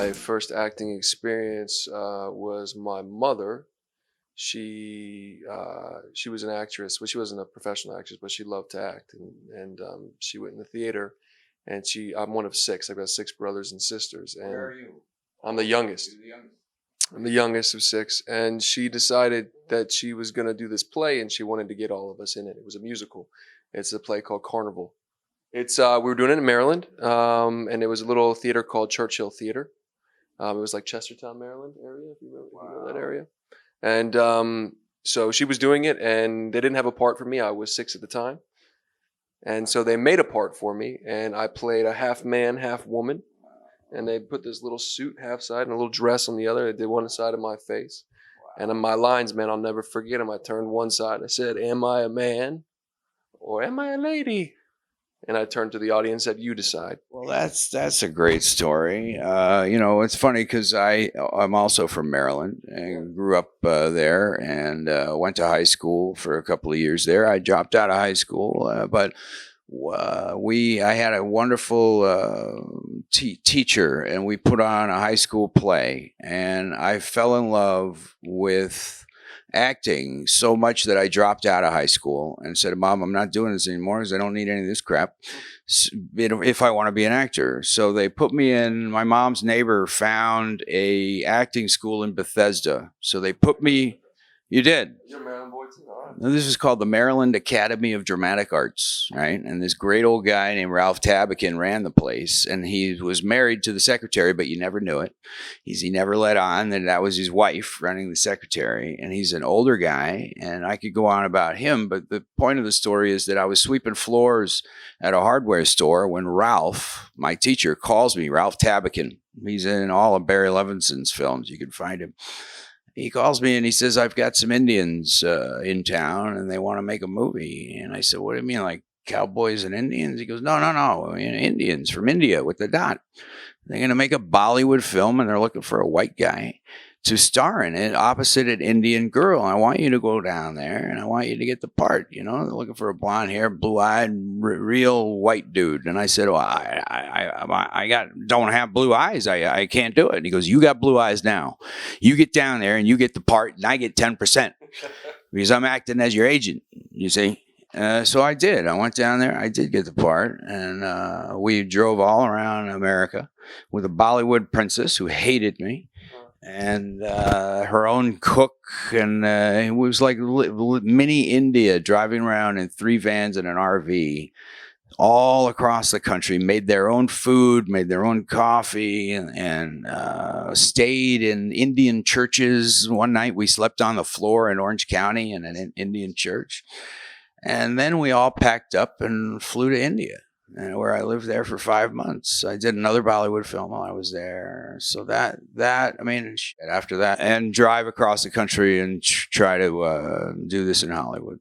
my first acting experience was my mother. She was an actress. Well, she wasn't a professional actress, but she loved to act, and she went in the theater. And I'm one of six. I've got six brothers and sisters. And where are you? I'm the youngest. You're the youngest. I'm the youngest of six, and she decided that she was going to do this play, and she wanted to get all of us in it. It was a musical. It's a play called Carnival. It's we were doing it in Maryland, and it was a little theater called Churchill Theater. It was like Chestertown, Maryland area, if you know that area. And so she was doing it, and they didn't have a part for me. I was 6 at the time, and so they made a part for me, and I played a half man, half woman. And they put this little suit half side and a little dress on the other. They did one side of my face. And in my lines, man, I'll never forget them. I turned one side. I said, "Am I a man or am I a lady?" And I turned to the audience and said, "You decide." Well, that's a great story. You know, it's funny because I'm also from Maryland and grew up there and went to high school for a couple of years there. I dropped out of high school, but I had a wonderful teacher, and we put on a high school play, and I fell in love with acting so much that I dropped out of high school and said, "Mom, I'm not doing this anymore because I don't need any of this crap if I want to be an actor." So they put me in. My mom's neighbor found a acting school in Bethesda, so they put me. You did. You're a Maryland boy too. Now, this is called the Maryland Academy of Dramatic Arts, right? And this great old guy named Ralph Tabakin ran the place, and he was married to the secretary, but you never knew it. He never let on that was his wife running the secretary, and he's an older guy, and I could go on about him, but the point of the story is that I was sweeping floors at a hardware store when Ralph, my teacher, calls me, Ralph Tabakin. He's in all of Barry Levinson's films. You can find him. He calls me and he says, "I've got some Indians in town and they want to make a movie." And I said, "What do you mean, like cowboys and Indians?" He goes, No. I mean, Indians from India with the dot. They're going to make a Bollywood film and they're looking for a white guy to star in it opposite an Indian girl. I want you to go down there and I want you to get the part. You know, they're looking for a blonde hair, blue-eyed, real white dude. And I said, "Well, I don't have blue eyes. I can't do it." And he goes, "You got blue eyes now. You get down there and you get the part and I get 10% because I'm acting as your agent, you see." So I did. I went down there. I did get the part. And we drove all around America with a Bollywood princess who hated me. And her own cook, and it was like mini India, driving around in 3 vans and an RV all across the country, made their own food, made their own coffee, and stayed in Indian churches. One night we slept on the floor in Orange County in an Indian church. And then we all packed up and flew to India, where I lived there for 5 months. I did another Bollywood film while I was there. So I mean, after that, and drive across the country and try to do this in Hollywood.